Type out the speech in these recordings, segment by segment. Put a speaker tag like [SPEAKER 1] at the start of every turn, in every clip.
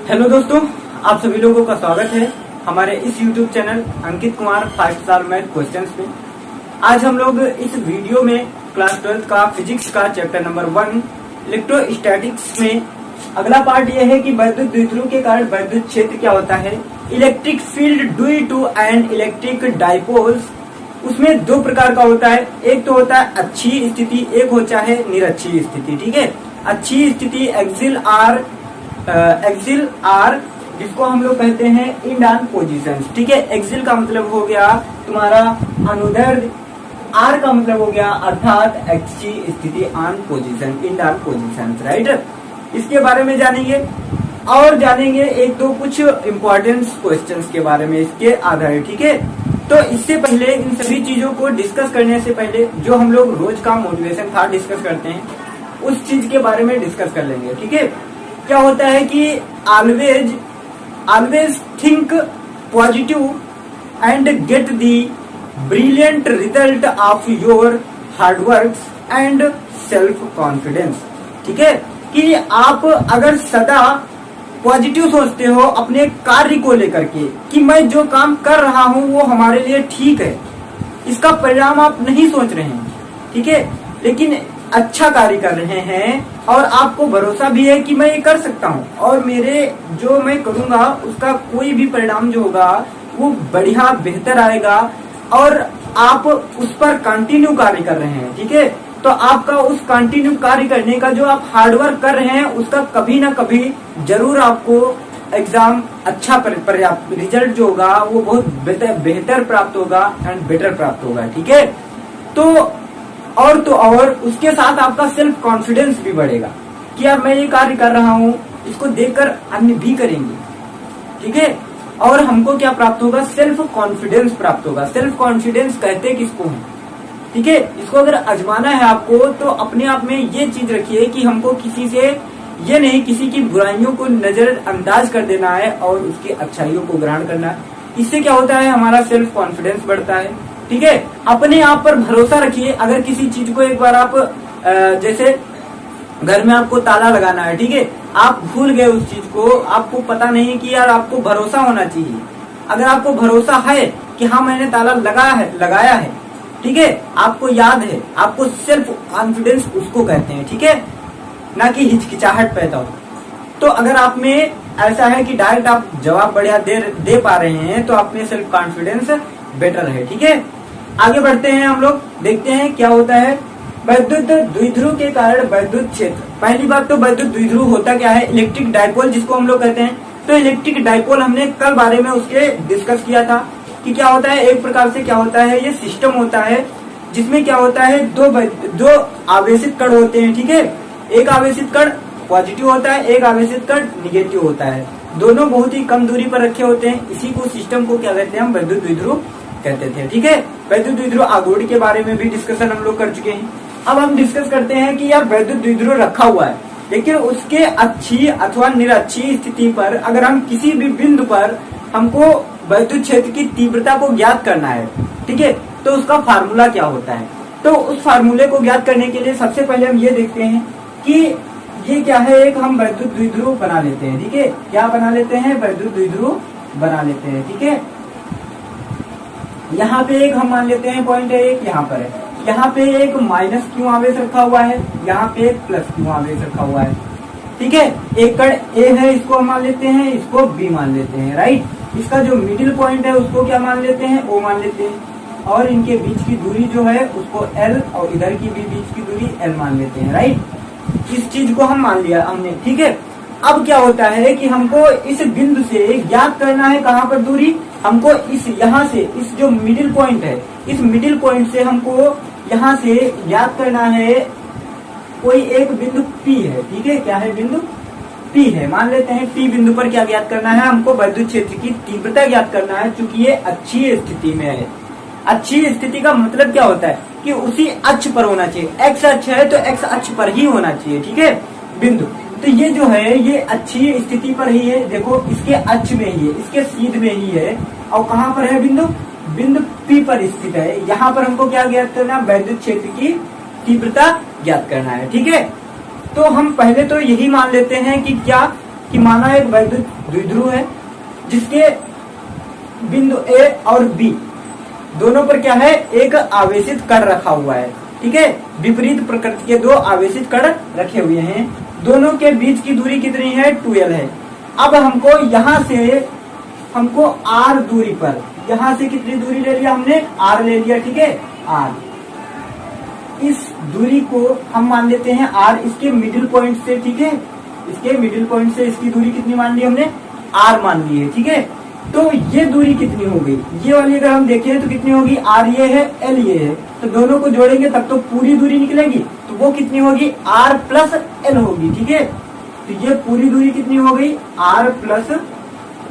[SPEAKER 1] Hello दोस्तों, आप सभी लोगों का स्वागत है हमारे इस YouTube चैनल अंकित कुमार 5 साल मैथ क्वेश्चंस पे। आज हम लोग इस वीडियो में क्लास 12 का फिजिक्स का चैप्टर नंबर 1 इलेक्ट्रोस्टैटिक्स में अगला पार्ट ये है कि वैद्युत द्विध्रुव के कारण वैद्युत क्षेत्र क्या होता है, electric field due to end electric dipoles. उसमें दो प्रकार का होता है, एक तो होता है अच्छी स्थिति, एक होता है निरक्षी स्थिति। ठीक है, अच्छी स्थिति एक्सिल आर जिसको हम लोग कहते हैं इंड पोजिशन। ठीक है, एक्सिल का मतलब हो गया तुम्हारा अनुदैर्ध्य, आर का मतलब हो गया अर्थात अच्छी स्थिति on position, end on position. Right, इसके बारे में जानेंगे और जानेंगे एक दो कुछ इंपॉर्टेंट क्वेश्चंस के बारे में इसके आधारित। ठीक है, तो इससे पहले इन सभी चीजों को डिस्कस करने से पहले जो हम लोग रोज का मोटिवेशन था डिस्कस करते हैं, उस चीज के बारे में डिस्कस कर लेंगे। ठीक है, क्या होता है कि always think positive and get the brilliant result of your hard work and self confidence. ठीक है, कि आप अगर सदा पॉजिटिव सोचते हो अपने कार्य को लेकर के कि मैं जो काम कर रहा हूं वो हमारे लिए ठीक है, इसका परिणाम आप नहीं सोच रहे हैं। ठीक है, लेकिन अच्छा कार्य कर रहे हैं और आपको भरोसा भी है कि मैं ये कर सकता हूँ और मेरे जो मैं करूंगा उसका कोई भी परिणाम जो होगा वो बढ़िया बेहतर आएगा और आप उस पर कंटिन्यू कार्य कर रहे हैं। ठीक है, तो आपका उस कंटिन्यू कार्य करने का जो आप हार्डवर्क कर रहे हैं उसका कभी ना कभी जरूर आपको एग्जाम अच्छा रिजल्ट जो होगा वो बहुत बेहतर प्राप्त होगा एंड बेटर प्राप्त होगा। ठीक है, तो और उसके साथ आपका सेल्फ कॉन्फिडेंस भी बढ़ेगा कि यार मैं ये कार्य कर रहा हूँ, इसको देखकर अन्य भी करेंगे। ठीक है, और हमको क्या प्राप्त होगा, सेल्फ कॉन्फिडेंस प्राप्त होगा। सेल्फ कॉन्फिडेंस कहते किसको है? ठीक है, इसको अगर आजमाना है आपको तो अपने आप में ये चीज रखिए कि हमको किसी से ये नहीं किसी की बुराइयों को नजरअंदाज कर देना है और उसकी अच्छाइयों को ग्रहण करना है। इससे क्या होता है, हमारा सेल्फ कॉन्फिडेंस बढ़ता है। ठीक है, अपने आप पर भरोसा रखिए। अगर किसी चीज को एक बार आप जैसे घर में आपको ताला लगाना है, ठीक है, आप भूल गए उस चीज को, आपको पता नहीं कि यार आपको भरोसा होना चाहिए। अगर आपको भरोसा है कि हाँ मैंने ताला लगाया है, ठीक है, आपको याद है, आपको सेल्फ कॉन्फिडेंस उसको कहते हैं। ठीक है, ना कि हिचकिचाहट पैदा हो। तो अगर आप में ऐसा है कि डायरेक्ट आप जवाब बढ़िया दे पा रहे हैं तो आप में सेल्फ कॉन्फिडेंस बेटर है। ठीक है, आगे बढ़ते हैं, हम लोग देखते हैं क्या होता है वैद्युत द्विध्रुव के कारण वैद्युत क्षेत्र। पहली बात तो वैद्युत द्विध्रुव होता क्या है, इलेक्ट्रिक डाइपोल जिसको हम लोग कहते हैं। तो इलेक्ट्रिक डाइपोल हमने कल बारे में उसके डिस्कस किया था कि क्या होता है, एक प्रकार से क्या होता है, ये सिस्टम होता है जिसमें क्या होता है दो आवेशित कण होते हैं। ठीक है, एक आवेशित कण पॉजिटिव होता है, एक आवेशित कण निगेटिव होता है। दोनों बहुत ही कम दूरी पर रखे होते हैं। इसी को सिस्टम को क्या कहते हैं, हम वैद्युत द्विध्रुव कहते थे। ठीक है, वैद्युत द्विध्रुव आघूर्ण के बारे में भी डिस्कशन हम लोग कर चुके हैं। अब हम डिस्कस करते हैं कि यार वैद्युत द्विध्रुव रखा हुआ है, लेकिन उसके अच्छी अथवा निरक्षी स्थिति पर अगर हम किसी भी बिंदु पर हमको वैद्युत क्षेत्र की तीव्रता को ज्ञात करना है, ठीक है, तो उसका फार्मूला क्या होता है। तो उस फार्मूले को ज्ञात करने के लिए सबसे पहले हम ये देखते हैं कि ये क्या है, एक हम वैद्युत द्विध्रुव बना लेते हैं। ठीक है, क्या बना लेते हैं, वैद्युत द्विध्रुव बना लेते हैं। ठीक है, यहाँ पे एक हम मान लेते हैं पॉइंट है, एक यहाँ पर है, यहाँ पे एक माइनस क्यू आवेश रखा हुआ है, यहाँ पे एक प्लस क्यू आवेश रखा हुआ है। ठीक है, एक कण ए है, इसको हम मान लेते हैं, इसको बी मान लेते हैं। राइट, इसका जो मिडिल पॉइंट है उसको क्या मान लेते हैं, ओ मान लेते हैं, और इनके बीच की दूरी जो है उसको एल और इधर की भी बीच की दूरी एल मान लेते हैं। राइट, इस चीज को हम मान लिया हमने। ठीक है, अब क्या होता है कि हमको इस बिंदु से ज्ञात करना है कहाँ पर दूरी, हमको इस यहाँ से इस जो मिडिल पॉइंट है, इस मिडिल पॉइंट से हमको यहाँ से ज्ञात करना है कोई एक बिंदु P है। ठीक है, क्या है, बिंदु P है, मान लेते हैं। P बिंदु पर क्या ज्ञात करना है, हमको वैद्युत क्षेत्र की तीव्रता ज्ञात करना है, क्योंकि ये अच्छी स्थिति में है। अच्छी स्थिति का मतलब क्या होता है कि उसी अक्ष पर होना चाहिए। एक्स अक्ष है तो एक्स अक्ष पर ही होना चाहिए। ठीक है, बिंदु, तो ये जो है ये अच्छी स्थिति पर ही है। देखो इसके अक्ष में ही है, इसके सीध में ही है, और कहाँ पर है बिंदु, बिंदु P पर स्थित है। यहाँ पर हमको क्या ज्ञात करना है, वैद्युत क्षेत्र की तीव्रता ज्ञात करना है। ठीक है, तो हम पहले तो यही मान लेते हैं कि क्या कि माना एक वैद्युत द्विध्रुव है जिसके बिंदु ए और बी दोनों पर क्या है, एक आवेशित कण रखा हुआ है, ठीक है। विपरीत प्रकृति के दो आवेशित कण रखे हुए हैं, दोनों के बीच की दूरी कितनी है, 2l है। अब हमको यहां से हमको r दूरी पर, यहां से कितनी दूरी ले लिया हमने, r ले लिया, ठीक है, r। इस दूरी को हम मान लेते हैं r इसके मिडिल पॉइंट से, ठीक है, इसके मिडिल पॉइंट से इसकी दूरी कितनी मान ली हमने, r मान ली है, ठीक है। तो ये दूरी कितनी हो गई, ये वाली अगर हम देखें तो कितनी होगी, r ये है, l ये है, तो दोनों को जोड़ेंगे तब तो पूरी दूरी निकलेगी, तो वो कितनी होगी, r प्लस l होगी, ठीक है। तो ये पूरी दूरी कितनी हो गई, r प्लस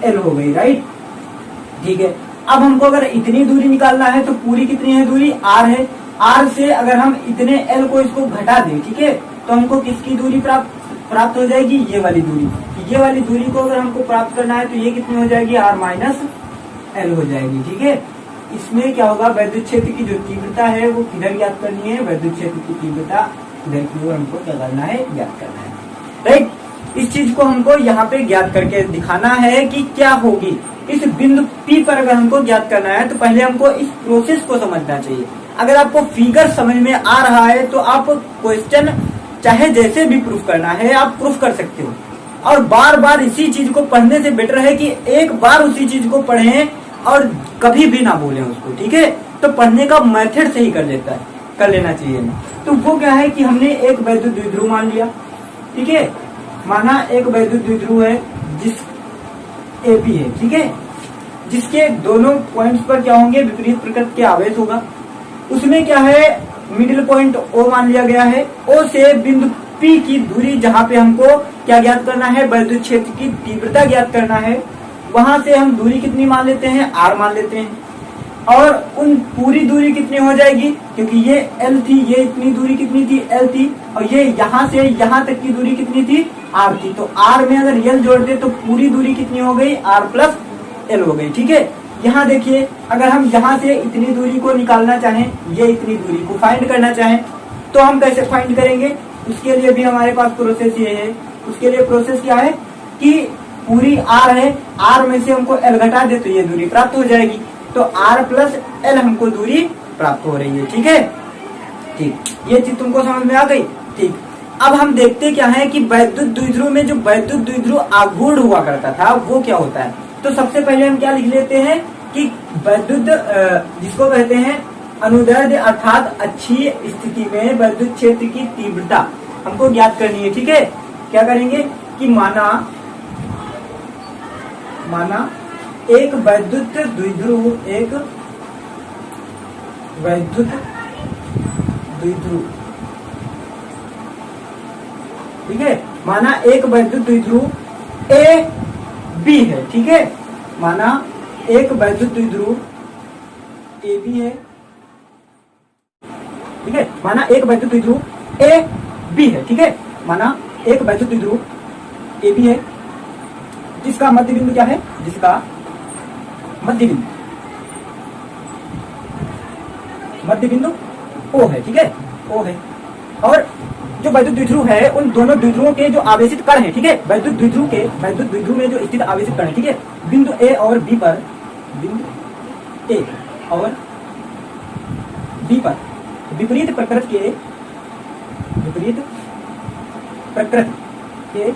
[SPEAKER 1] l हो गई, राइट, ठीक है। अब हमको अगर इतनी दूरी निकालना है तो पूरी कितनी है दूरी, r है, r से अगर हम इतने l को इसको घटा दें, ठीक है, तो हमको किसकी दूरी प्राप्त हो जाएगी, ये वाली दूरी। ये वाली दूरी को अगर हमको प्राप्त करना है तो ये कितनी हो जाएगी, r माइनस l हो जाएगी, ठीक है। इसमें क्या होगा, वैद्युत क्षेत्र की जो तीव्रता है वो किधर ज्ञात करनी है, वैद्युत क्षेत्र की तीव्रता इधर की ओर हमको क्या करना है, ज्ञात करना है, राइट। इस चीज को हमको यहाँ पे ज्ञात करके दिखाना है कि क्या होगी। इस बिंदु P पर अगर हमको ज्ञात करना है तो पहले हमको इस प्रोसेस को समझना चाहिए। अगर आपको फिगर समझ में आ रहा है तो आप क्वेश्चन चाहे जैसे भी प्रूफ करना है आप प्रूफ कर सकते हो, और बार बार इसी चीज को पढ़ने से बेटर है कि एक बार उसी चीज को पढ़ें और कभी भी ना भूलें उसको, ठीक है। तो पढ़ने का मेथड सही कर लेना चाहिए। तो वो क्या है कि हमने एक वैद्युत द्विध्रुव मान लिया, ठीक है, माना एक वैद्युत द्विध्रुव है जिस AB है, ठीक है, जिसके दोनों पॉइंट्स पर क्या होंगे, विपरीत प्रकृति के आवेश होगा। उसमें क्या है, मिडिल पॉइंट O मान लिया गया है, O से बिंदु P की दूरी जहां पे हमको क्या ज्ञात करना है, वैद्युत क्षेत्र की तीव्रता ज्ञात करना है, वहां से हम दूरी कितनी मान लेते हैं, r मान लेते हैं। और उन पूरी दूरी कितनी हो जाएगी, क्योंकि ये l थी, ये इतनी दूरी कितनी थी, l थी, और ये यहाँ से यहाँ तक की दूरी कितनी थी, r थी। तो r में अगर l जोड़ दे तो पूरी दूरी कितनी हो गई, r प्लस l हो गई, ठीक है। यहाँ देखिए, अगर हम यहाँ से इतनी दूरी को निकालना चाहें, ये इतनी दूरी को फाइंड करना चाहें तो हम कैसे फाइंड करेंगे, उसके लिए भी हमारे पास प्रोसेस ये है। उसके लिए प्रोसेस क्या है कि पूरी r है, r में से हमको l घटा दे तो ये दूरी प्राप्त हो जाएगी, तो r प्लस l हमको दूरी प्राप्त हो रही है, ठीक है, ठीक। ये चीज तुमको समझ में आ गई, ठीक। अब हम देखते क्या है कि वैद्युत द्विध्रुव में जो वैद्युत द्विध्रुव आघूर्ण हुआ करता था वो क्या होता है। तो सबसे पहले हम क्या लिख लेते हैं कि वैद्युत जिसको कहते हैं अनुदैर्ध्य अर्थात अच्छी स्थिति में वैद्युत क्षेत्र की तीव्रता हमको ज्ञात करनी है, ठीक है। क्या करेंगे कि माना एक वैद्युत द्विध्रुव, एक वैद्युत द्विध्रुव, ठीक है, माना एक वैद्युत द्विध्रुव A B है, ठीक है, माना एक वैद्युत द्विध्रुव A B है, ठीक है, माना एक वैद्युत द्विध्रुव A B है, ठीक है, माना एक वैद्युत द्विध्रुव A B है जिसका मध्य बिंदु क्या है, जिसका मध्य बिंदु O है, ठीक है, O है। और जो वैद्युत द्विध्रुव है उन दोनों द्विध्रुवों के जो आवेशित कण हैं, ठीक है, वैद्युत द्विध्रुव में जो स्थित आवेशित कण है, ठीक है, बिंदु A और B पर, बिंदु A और B पर विपरीत प्रकृति के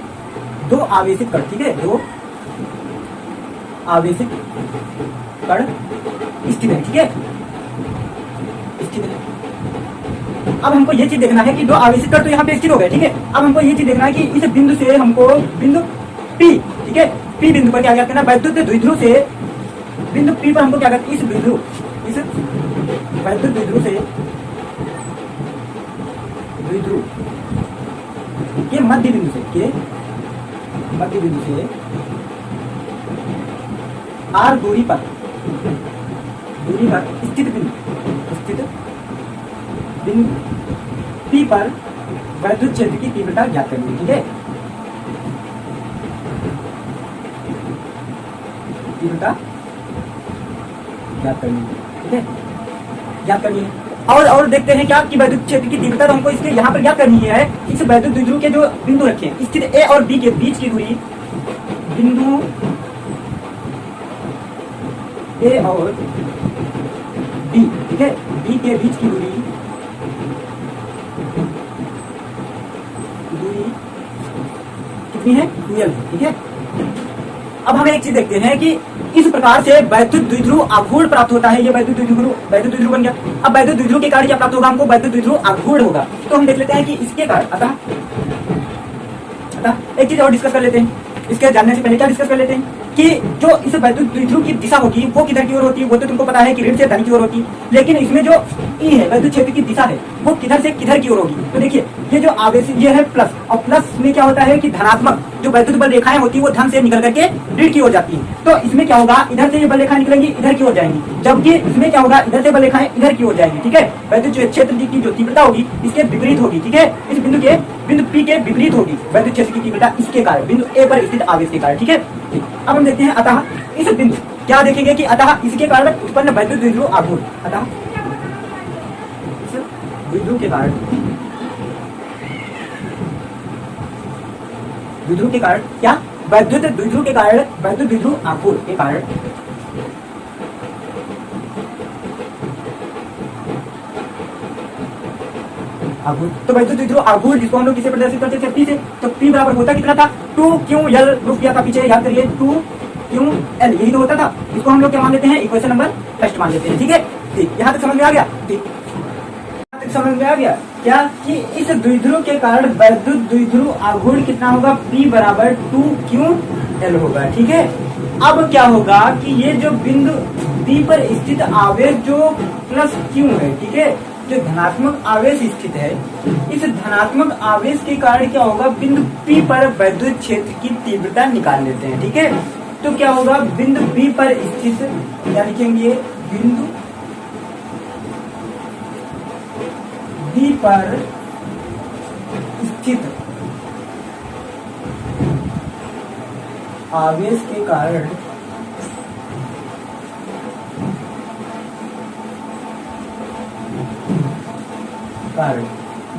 [SPEAKER 1] दो आवेशित कण, ठीक है, दो आवेशित कण स्थित है, ठीक है, स्थित है। अब हमको ये चीज देखना है कि दो आवेशित कण तो यहाँ पे स्थिर हो गए, ठीक है। अब हमको ये चीज देखना है कि इस बिंदु से हमको बिंदु P, ठीक है, P बिंदु पर क्या ज्ञात करना है, वैद्युत द्विध्रुव से बिंदु P पर हमको क्या करना है, इस वैद्युत द्विध्रुव से द्विध्रुव के मध्य बिंदु से r दूरी पर स्थित बिंदु P पर वैद्युत क्षेत्र की तीव्रता ज्ञात करनी है, ठीक है, तीव्रता ज्ञात करनी है, ठीक है, ज्ञात करनी है। और देखते हैं क्या कि वैद्युत क्षेत्र की तीव्रता तो हमको इसके यहाँ पर ज्ञात करनी है। इस वैद्युत द्विध्रुव के जो बिंदु रखे हैं स्थित A और B के बीच की दूरी बिंदुओं ए और बी, ठीक है, बी के बीच की दूरी कितनी है, रियल है, ठीक है। अब हम एक चीज देखते हैं कि इस प्रकार से वैद्युत द्विध्रुव आघूर्ण प्राप्त होता है। ये वैद्युत द्विध्रुव बन गया। अब वैद्युत द्विध्रुव के कारण क्या प्राप्त होगा हमको, वैद्युत द्विध्रुव आघूर्ण होगा। तो हम देख लेते हैं कि इसके कारण अतः एक चीज और डिस्कस कर लेते हैं। इसके जानने से पहले क्या डिस्कस कर लेते हैं कि जो इस वैद्युत द्विध्रुव की दिशा होगी वो किधर की ओर होती है, वो तो तुमको पता है कि ऋण से धन की ओर होती है। लेकिन इसमें जो ई है, वैद्युत क्षेत्र की दिशा है, वो किधर से किधर की ओर होगी। तो देखिए ये जो आवेश ये है प्लस, और प्लस में क्या होता है कि धनात्मक जो वैद्युत बल रेखाएं होती है वो धन से निकल करके ऋण की ओर जाती है। तो इसमें क्या होगा, इधर से ये बल रेखाएं निकलेंगी, इधर की ओर जाएंगी, जबकि इसमें क्या होगा, इधर से बल रेखाएं इधर की ओर जाएंगी, ठीक है। वैद्युत क्षेत्र की जो तीव्रता होगी इसके विपरीत होगी, ठीक है। इस बिंदु P के विपरीत होगी वैद्युत क्षेत्र की तीव्रता, इसके कारण बिंदु A पर स्थित आवेश के कारण, ठीक है। अब हम देखते हैं अतः इस बिंदु क्या देखेंगे कि अतः इसके कारण उत्पन्न वैद्युत द्विध्रुव आघूर्ण, अतः इस द्विध्रुव के कारण क्या, वैद्युत द्विध्रुव के कारण, वैद्युत द्विध्रुव आघूर्ण के कारण आघूर्ण। तो वैद्युत द्विध्रुव आघूर्ण जिसको हम लोग किसे प्रदर्शित करते थे, P से, तो P बराबर होता कितना था, 2QL प्रूफ किया था पीछे, याद करिए 2QL यही तो होता था। इसको हम लोग क्या मान लेते हैं, इक्वेशन नंबर फर्स्ट मान लेते हैं, ठीक है। ठीक, यहाँ तक समझ में आ गया, ठीक, यहाँ तक समझ में आ गया क्या कि इस द्विध्रुव के कारण वैद्युत द्विध्रुव आघूर्ण कितना होगा, P बराबर 2QL होगा, ठीक है। अब क्या होगा कि ये जो बिंदु P पर स्थित आवेश जो प्लस Q है, ठीक है, जो धनात्मक आवेश स्थित है, इस धनात्मक आवेश के कारण क्या होगा, बिंदु P पर वैद्युत क्षेत्र की तीव्रता निकाल लेते हैं, ठीक है। तो क्या होगा, बिंदु P पर स्थित, क्या लिखेंगे, बिंदु B पर स्थित आवेश के कारण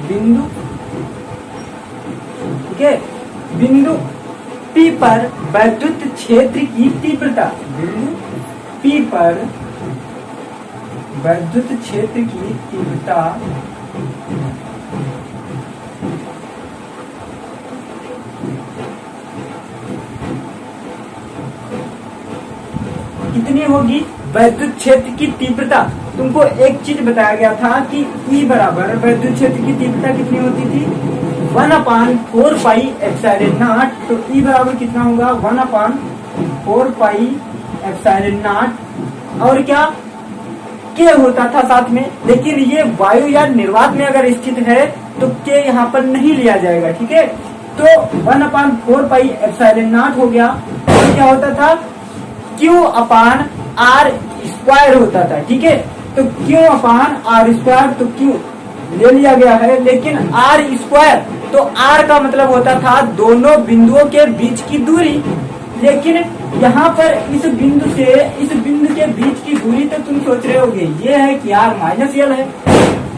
[SPEAKER 1] बिंदु, ठीक है, बिंदु P पर वैद्युत क्षेत्र की तीव्रता, बिंदु P पर वैद्युत क्षेत्र की तीव्रता कितनी होगी, वैद्युत क्षेत्र की तीव्रता। तुमको एक चीज बताया गया था कि E बराबर वैद्युत क्षेत्र की तीव्रता कितनी होती थी, 1/4 पाई एप्सिलॉन नॉट। तो E बराबर कितना होगा, 1/4 पाई एप्सिलॉन नॉट, और क्या K होता था साथ में। लेकिन ये वायु या निर्वात में अगर स्थित है तो K यहाँ पर नहीं लिया जाएगा, ठीक है। तो 1/4 पाई एप्सिलॉन नॉट हो गया, और क्या होता था, Q/R स्क्वायर होता था, ठीक है। तो Q/R स्क्वायर, तो Q ले लिया गया है, लेकिन R स्क्वायर, तो R का मतलब होता था दोनों बिंदुओं के बीच की दूरी। लेकिन यहाँ पर इस बिंदु से इस बिंदु के बीच की दूरी तो तुम सोच रहे होगे ये है कि R-L है,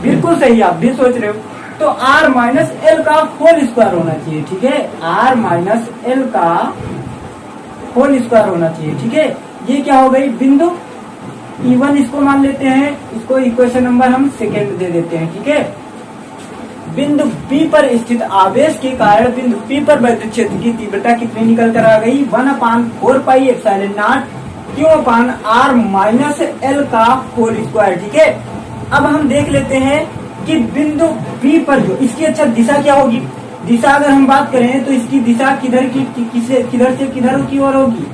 [SPEAKER 1] बिल्कुल सही, आप भी सोच रहे हो। तो R-L का होल स्क्वायर होना चाहिए, ठीक है, R-L का होल स्क्वायर होना चाहिए, ठीक है। ये क्या हो गई, बिंदु E1 इसको मान लेते हैं, इसको इक्वेशन नंबर हम सेकेंड दे देते हैं, ठीक है। बिंदु P पर स्थित आवेश के कारण बिंदु P पर वैद्युत क्षेत्र की तीव्रता कितनी निकल कर आ गई, 1/4 पाई एप्सिलॉन नॉट Q/R-L का होल स्क्वायर, ठीक है। अब हम देख लेते हैं कि बिंदु P पर जो इसकी अच्छा दिशा क्या होगी। दिशा अगर हम बात करें तो इसकी दिशा किधर से किधर की ओर होगी,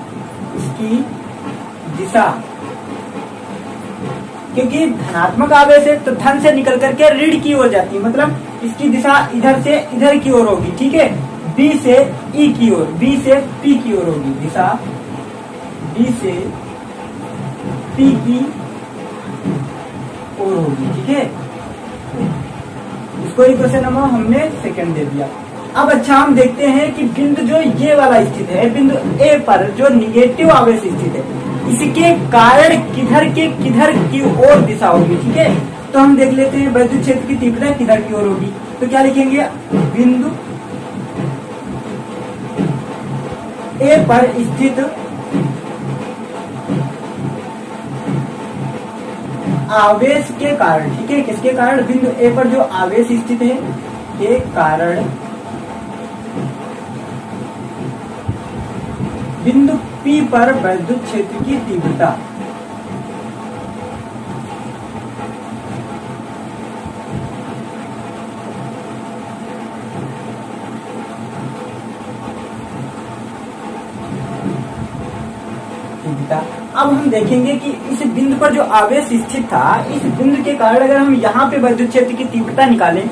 [SPEAKER 1] इसकी दिशा, क्योंकि धनात्मक आवेश है तो धन से निकल करके ऋण की ओर जाती है, मतलब इसकी दिशा इधर से इधर की ओर होगी, ठीक है। B से E की ओर, B से P की ओर होगी, दिशा B से P की ओर होगी, ठीक है। इसको इक्वेशन नंबर हमने सेकंड दे दिया। अब अच्छा हम देखते हैं कि बिंदु जो ये वाला स्थित है, बिंदु A पर जो निगेटिव आवेश स्थित है, इसके कारण किधर की ओर दिशा होगी, ठीक है। तो हम देख लेते हैं वैद्युत क्षेत्र की तीव्रता किधर की ओर होगी। तो क्या लिखेंगे, बिंदु ए पर स्थित आवेश के कारण, ठीक है, किसके कारण, बिंदु ए पर जो आवेश स्थित है के कारण बिंदु पी पर वैद्युत क्षेत्र की तीव्रता अब हम देखेंगे कि इस बिंदु पर जो आवेश स्थित था, इस बिंदु के कारण अगर हम यहाँ पे वैद्युत क्षेत्र की तीव्रता निकालें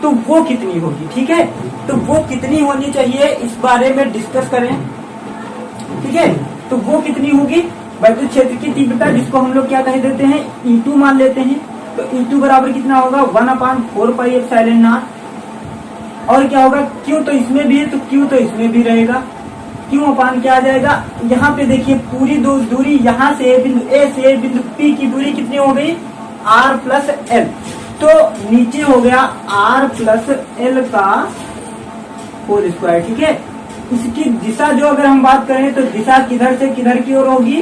[SPEAKER 1] तो वो कितनी होगी, ठीक है, तो वो कितनी होनी चाहिए इस बारे में डिस्कस करें, ठीक है, तो वो कितनी होगी वैद्युत क्षेत्र की तीव्रता, जिसको हम लोग क्या कह देते हैं, E2 मान लेते हैं। तो E2 बराबर कितना होगा 1/4πε0, और क्या होगा Q तो इसमें भी है तो Q तो इसमें भी रहेगा, Q अपान क्या आ जाएगा, यहाँ पे देखिए पूरी दो दूरी यहाँ से बिंदु ए से बिंदु P की दूरी कितनी हो गई R+L, तो नीचे हो गया R+L का होल स्क्वायर, ठीक है। इसकी दिशा जो अगर हम बात करें तो दिशा किधर से किधर की ओर होगी,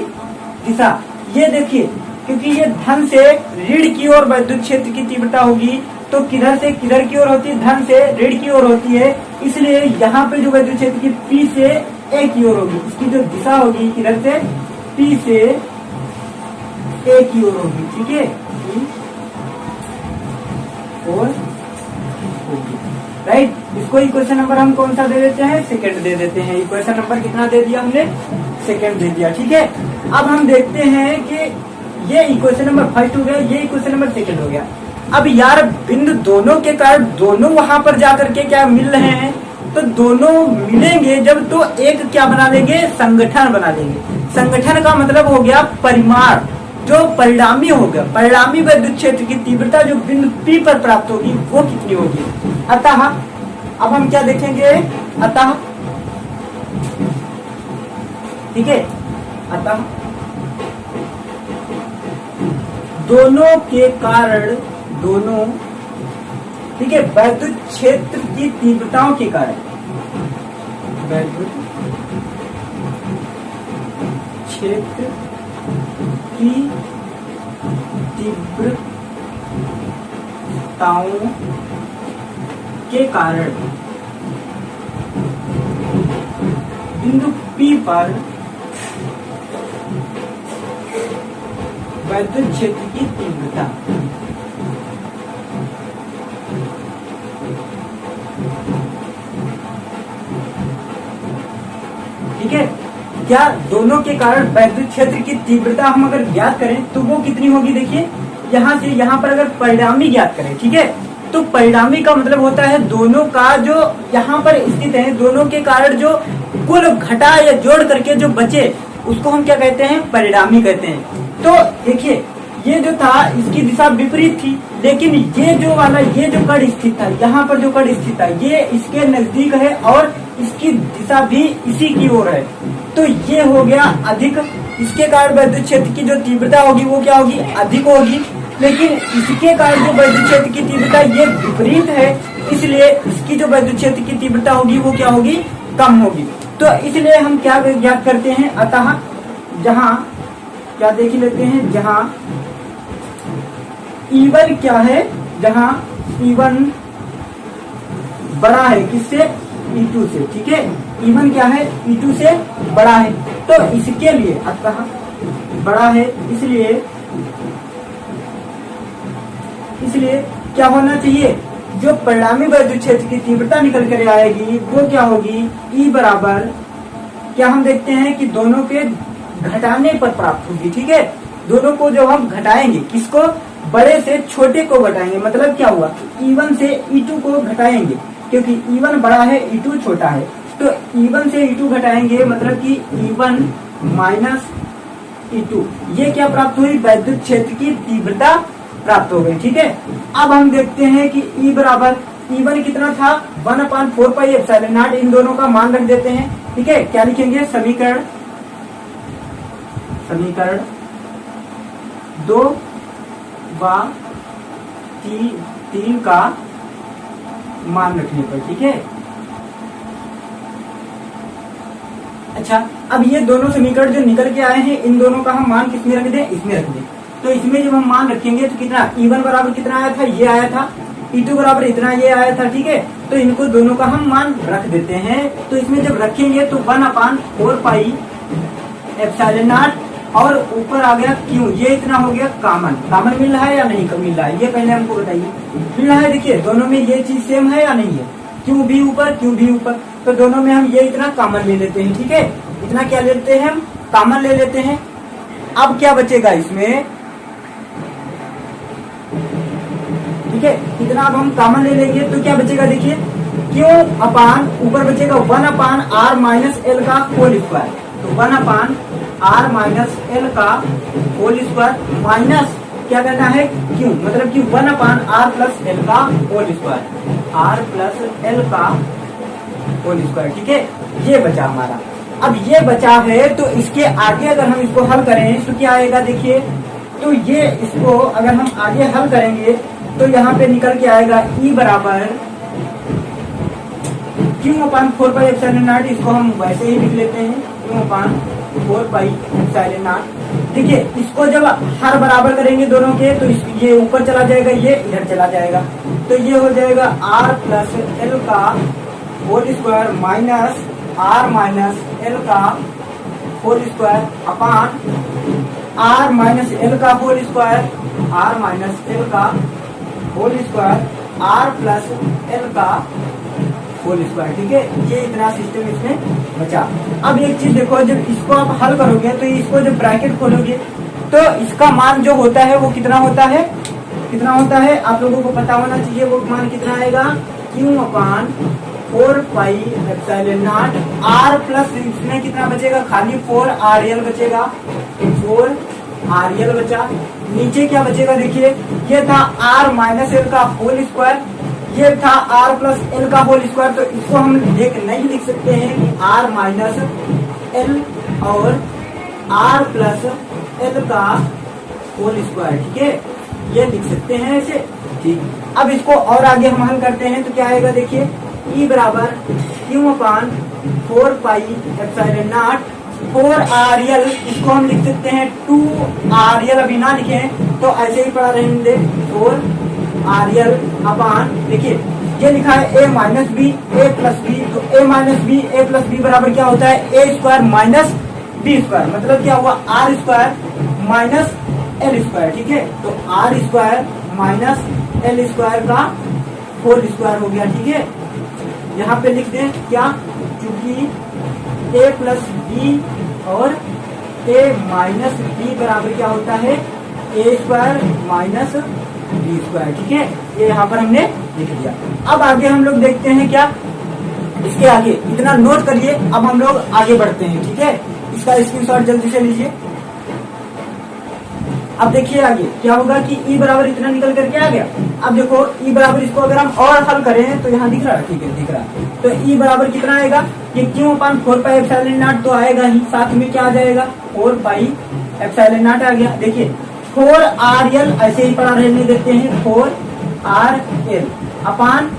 [SPEAKER 1] दिशा ये देखिए, क्योंकि ये धन से ऋण की ओर वैद्युत क्षेत्र की तीव्रता होगी, तो किधर से किधर की ओर होती है, धन से ऋण की ओर होती है, इसलिए यहाँ पे जो वैद्युत क्षेत्र की P से A की ओर होगी, इसकी जो दिशा होगी किधर से P से A की ओर होगी, ठीक है, और होगी, राइट। इसको इक्वेशन नंबर हम कौन सा दे देते हैं, सेकंड दे देते हैं। इक्वेशन नंबर कितना दे दिया हमने, सेकंड दे दिया, ठीक है। अब हम देखते हैं कि ये इक्वेशन नंबर फर्स्ट हो गया, ये इक्वेशन नंबर सेकंड हो गया। अब यार बिंदु दोनों के कारण दोनों वहां पर जाकर के क्या मिल रहे हैं, तो दोनों मिलेंगे जब तो एक क्या बना लेंगे, संगठन बना लेंगे। संगठन का मतलब हो गया परिमाण, जो परिणामी हो गया, परिणामी वैद्युत क्षेत्र की तीव्रता जो बिंदु P पर प्राप्त होगी वो कितनी होगी। अतः अब हम क्या देखेंगे, अतः ठीक है, अतः दोनों के कारण, दोनों ठीक है, वैद्युत क्षेत्र की तीव्रताओं के कारण, वैद्युत क्षेत्र की तीव्रताओं के कारण बिंदु P पर वैद्युत क्षेत्र की तीव्रता ठीक है, क्या दोनों के कारण वैद्युत क्षेत्र की तीव्रता हम अगर ज्ञात करें तो वो कितनी होगी। देखिए यहाँ से यहाँ पर अगर परिणामी ज्ञात करें, ठीक है, तो परिणामी का मतलब होता है दोनों का जो यहाँ पर स्थित है, दोनों के कारण जो कुल घटा या जोड़ करके जो बचे उसको हम क्या कहते हैं, परिणामी कहते हैं। तो देखिए ये जो था इसकी दिशा विपरीत थी, लेकिन ये जो वाला ये जो कण स्थित था, यहाँ पर जो कण स्थित था ये इसके नजदीक है और इसकी दिशा भी इसी की ओर है, तो ये हो गया अधिक। इसके कारण वैद्युत क्षेत्र की जो तीव्रता होगी वो क्या होगी, अधिक होगी, लेकिन इसके कारण जो वैद्युत क्षेत्र की तीव्रता ये विपरीत है, इसलिए इसकी जो वैद्युत क्षेत्र की तीव्रता होगी वो क्या होगी, कम होगी। तो इसलिए हम क्या ज्ञात करते हैं, अतः जहाँ क्या देख लेते हैं, जहाँ E1 क्या है, जहाँ E1 बड़ा है किससे, E2 से, ठीक है, E1 क्या है, E2 से बड़ा है, तो इसके लिए अतः बड़ा है, इसलिए क्या होना चाहिए, जो परिणामी वैद्युत क्षेत्र की तीव्रता निकल कर आएगी वो क्या होगी, E बराबर क्या हम देखते हैं कि दोनों के घटाने पर प्राप्त होगी, ठीक है। दोनों को जो हम घटाएंगे, किसको, बड़े से छोटे को घटाएंगे, मतलब क्या हुआ, E1 से E2 को घटाएंगे, क्योंकि E1 बड़ा है E2 छोटा है, तो E1 से E2 घटाएंगे मतलब कि E1 माइनस E2, ये क्या प्राप्त हुई, वैद्युत क्षेत्र की तीव्रता प्राप्त हो गई, ठीक है। अब हम देखते हैं कि E बराबर E1 कितना था 1/4πε0, इन दोनों का मान रख देते हैं, ठीक है। क्या लिखेंगे, समीकरण 2 व 3 का मान रखने पर, ठीक है, अच्छा, अब ये दोनों समीकरण जो निकल के आए हैं, इन दोनों का हम मान किसमें रख दें, इसमें रख दें। तो इसमें जब हम मान रखेंगे तो कितना, E1 बराबर कितना आया था, ये आया था, E2 बराबर इतना ये आया था, ठीक है। तो इनको दोनों का हम मान रख देते हैं। तो इसमें जब रखेंगे तो 1/4 पाई एप्सिलॉन नॉट, और ऊपर आ गया क्यू, ये इतना हो गया कॉमन। कॉमन मिल रहा है या नहीं मिल रहा है, ये पहले हमको बताइए। मिल रहा है, देखिए दोनों में ये चीज सेम है या नहीं है, क्यू भी ऊपर क्यू भी ऊपर, तो दोनों में हम ये इतना कॉमन ले लेते हैं, ठीक है। इतना क्या लेते हैं हम, कॉमन ले लेते हैं। अब क्या बचेगा इसमें, ठीक है, इतना अब हम कॉमन ले लेंगे तो क्या बचेगा, देखिए क्यू अपान ऊपर बचेगा 1/r माइनस एल का होल स्क्वायर। तो 1/r माइनस एल का होल स्क्वायर माइनस क्या करना है, क्यू, मतलब कि 1/r प्लस एल का whole square, r plus L का होल स्क्वायर, ठीक है। ये बचा हमारा। अब ये बचा है तो इसके आगे अगर हम इसको हल करें तो क्या आएगा, देखिए। तो ये इसको अगर हम आगे हल करेंगे तो यहाँ पे निकल के आएगा E बराबर Q/4 पाई एप्सिलॉन नॉट। इसको हम वैसे ही लिख लेते हैं, Q/4 पाई एप्सिलॉन नॉट। देखिए इसको जब हर बराबर करेंगे दोनों के तो ये ऊपर चला जाएगा, ये इधर चला जाएगा, तो ये हो जाएगा r प्लस एल का whole square minus r minus L का whole square upon r minus L का whole square, r minus L का whole square, r plus L का होल स्क्वायर, ठीक है। ये इतना सिस्टम इसमें बचा। अब एक चीज देखो, जब इसको आप हल करोगे तो इसको जब ब्रैकेट खोलोगे तो इसका मान जो होता है वो कितना होता है, कितना होता है आप लोगों को पता होना चाहिए। वो मान कितना आएगा, Q/4 pi epsilon not, r plus इसमें कितना बचेगा, खाली 4rl बचेगा, 4rl बचा। नीचे क्या बचेगा, देखिए ये था r माइनस एल का होल स्क्वायर, ये था r प्लस एल का होल स्क्वायर। तो इसको हम नहीं लिख सकते हैं कि r माइनस एल और r प्लस एल का होल स्क्वायर, ठीक है, ये लिख सकते हैं ऐसे, ठीक। अब इसको और आगे हम हल करते हैं तो क्या आएगा, देखिए E बराबर Q/4 pi epsilon not 4rl, इसको हम लिख सकते हैं 2rl, अभी ना लिखे तो ऐसे ही पढ़ा रहेंगे, 4rl अपान, देखिए ये लिखा है a minus b a plus b, तो a minus b a plus b बराबर क्या होता है, a square minus b square, मतलब क्या हुआ, r square minus l square, ठीक है। तो r square minus l square का होल स्क्वायर हो गया, ठीक है। यहाँ पे लिख दें क्या, क्योंकि a प्लस बी और a माइनस बी बराबर क्या होता है, a square minus b square, ठीक है। ये यहाँ पर हमने लिख दिया। अब आगे हम लोग देखते हैं क्या, इसके आगे इतना नोट करिए। अब हम लोग आगे बढ़ते हैं, ठीक है। इसका स्क्रीनशॉट जल्दी से लीजिए। अब देखिए आगे क्या होगा कि E बराबर इतना निकल करके आ गया। अब देखो E बराबर, इसको अगर हम और हल करें तो यहाँ दिख रहा है, ठीक है दिख रहा है। तो E बराबर कितना आएगा, ये Q/4 पाई एप्सिलॉन नॉट तो आएगा ही, साथ में क्या आ जाएगा, 4 पाई एप्सिलॉन नॉट आ गया। देखिए 4rl ऐसे ही पढ़ा रहने देते हैं, 4rl अपान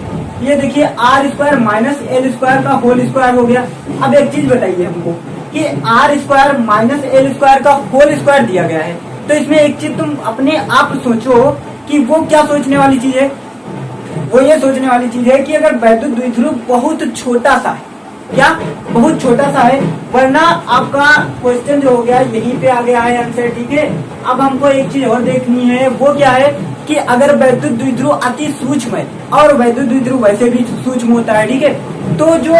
[SPEAKER 1] ये देखिए r square minus l square का होल स्क्वायर हो गया। अब एक चीज बताइए हमको कि r square minus l square का होल स्क्वायर दिया गया है, तो इसमें एक चीज तुम अपने आप सोचो कि वो क्या सोचने वाली चीज है। वो ये सोचने वाली चीज है कि अगर वैद्युत द्विध्रुव बहुत छोटा सा है, क्या बहुत छोटा सा है, वरना आपका क्वेश्चन जो हो गया यहीं पे आ गया है आंसर, ठीक है। अब हमको एक चीज और देखनी है, वो क्या है कि अगर वैद्युत द्विध्रुव अति सूक्ष्म है, और वैद्युत द्विध्रुव वैसे भी सूक्ष्म होता है, ठीक है। तो जो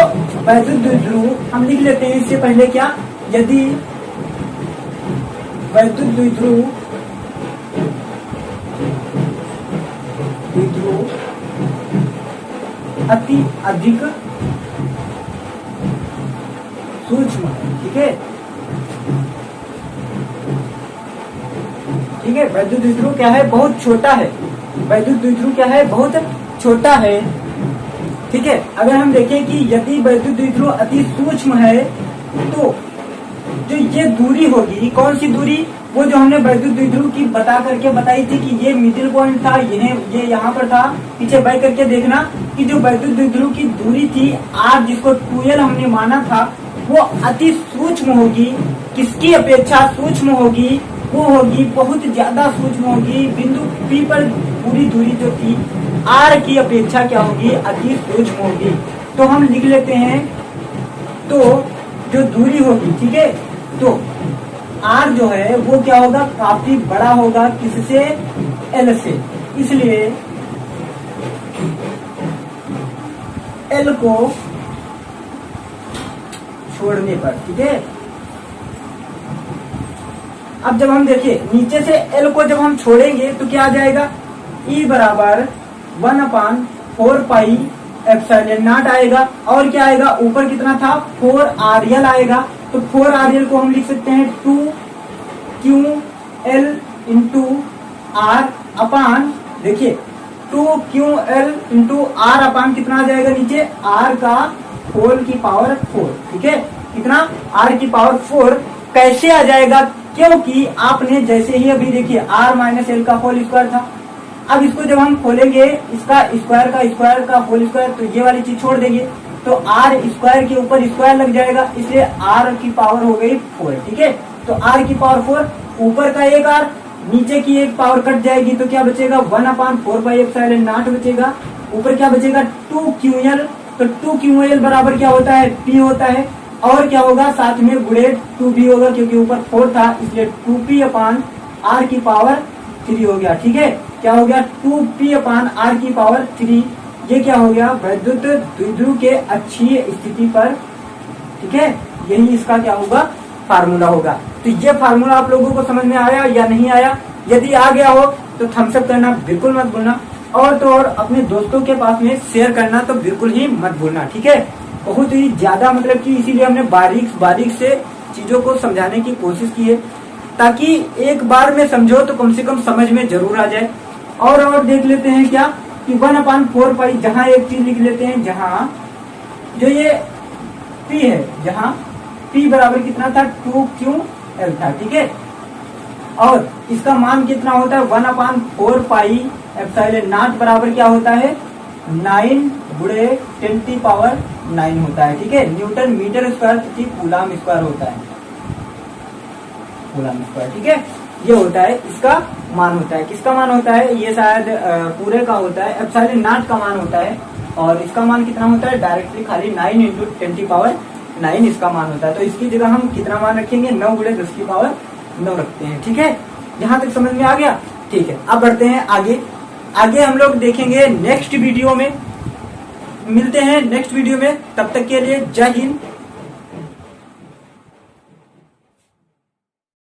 [SPEAKER 1] वैद्युत द्विध्रुव हम लिख लेते हैं इससे पहले क्या, यदि वैद्युत द्विध्रुव अति अधिक सूक्ष्म है, ठीक है, ठीक है। वैद्युत द्विध्रुव क्या है, बहुत छोटा है, वैद्युत द्विध्रुव क्या है, बहुत छोटा है, ठीक है। अगर हम देखें कि यदि वैद्युत द्विध्रुव अति सूक्ष्म है तो जो ये दूरी होगी, कौन सी दूरी, वो जो हमने वैद्युत द्विध्रुव की बता करके बताई थी कि ये मिडिल पॉइंट था, ये यहाँ पर था, पीछे बैक करके देखना कि जो वैद्युत द्विध्रुव की दूरी थी r, जिसको 2l हमने माना था, वो अति सूक्ष्म होगी। किसकी अपेक्षा सूक्ष्म होगी? वो होगी बहुत ज्यादा सूक्ष्म होगी। बिंदु P पर पूरी दूरी जो थी R की अपेक्षा क्या होगी? अति सूक्ष्म होगी। तो हम लिख लेते हैं, तो जो दूरी होगी, ठीक है, तो R जो है वो क्या होगा? काफी बड़ा होगा। किससे? L से। इसलिए L को छोड़ने पर, ठीक है, अब जब हम देखिए नीचे से L को जब हम छोड़ेंगे तो क्या आ जाएगा? E बराबर 1/4 पाई एप्सिलॉन नॉट आएगा। और क्या आएगा? ऊपर कितना था? 4RL आएगा। तो 4RL को हम लिख सकते हैं 2QL इंटू R अपान, देखिए 2QL इंटू R अपान कितना आ जाएगा नीचे? R का होल की पावर 4, ठीक है, कितना? R की पावर 4 कैसे आ जाएगा? क्योंकि आपने जैसे ही अभी देखिए R माइनस एल का होल स्क्वायर था। अब इसको जब हम खोलेंगे, इसका स्क्वायर का होल स्क्वायर, तो ये वाली चीज छोड़ देंगे तो R स्क्वायर के ऊपर स्क्वायर लग जाएगा, इसलिए R की पावर हो गई 4, ठीक है। तो R की पावर 4, ऊपर का एक R, नीचे की एक पावर कट जाएगी तो क्या बचेगा? 1/4 पाई एप्सिलॉन नॉट बचेगा। ऊपर क्या बचेगा? 2QL। तो 2QL बराबर क्या होता है? P होता है। और क्या होगा? साथ में गुणे 2P होगा, क्योंकि ऊपर 4 था, इसलिए 2P अपान R की पावर 3 हो गया, ठीक है। क्या हो गया? 2P अपान R की पावर 3। ये क्या हो गया? वैद्युत द्विध्रुव के अक्षीय स्थिति पर, ठीक है, यही इसका क्या होगा? फार्मूला होगा। तो ये फार्मूला आप लोगों को समझ में आया या नहीं आया? यदि आ गया हो तो थम्स अप करना बिल्कुल मत भूलना, और तो और अपने दोस्तों के पास में शेयर करना तो बिल्कुल ही मत भूलना, ठीक है। बहुत ही ज्यादा मतलब कि इसीलिए हमने बारीक से चीजों को समझाने की कोशिश की है, ताकि एक बार में समझो तो कम से कम समझ में जरूर आ जाए। और देख लेते हैं क्या कि 1/4 पाई, जहां एक चीज लिख लेते हैं, जहां जो ये P है, जहां P बराबर कितना था? 2QL था, ठीक है। और इसका मान कितना होता है? 1/4 पाई एप्सिलॉन नॉट बराबर क्या होता है? 9 गुणे 10⁹ होता है, ठीक है। न्यूटन मीटर स्क्वायर प्रति कूलम स्क्वायर होता है, कूलम स्क्वायर, ठीक है। ये होता है, इसका मान होता है। किसका मान होता है? ये शायद पूरे का होता है, एप्सिलॉन नॉट का मान होता है। और इसका मान कितना होता है? डायरेक्टली खाली 9 इंटू 10⁹ इसका मान होता है। तो इसकी जगह हम कितना मान रखेंगे? 9 गुणे 10⁹ रखते हैं, ठीक है। यहाँ तक समझ में आ गया? ठीक है। अब बढ़ते हैं आगे। आगे हम लोग देखेंगे नेक्स्ट वीडियो में, मिलते हैं नेक्स्ट वीडियो में। तब तक के लिए जय हिंद।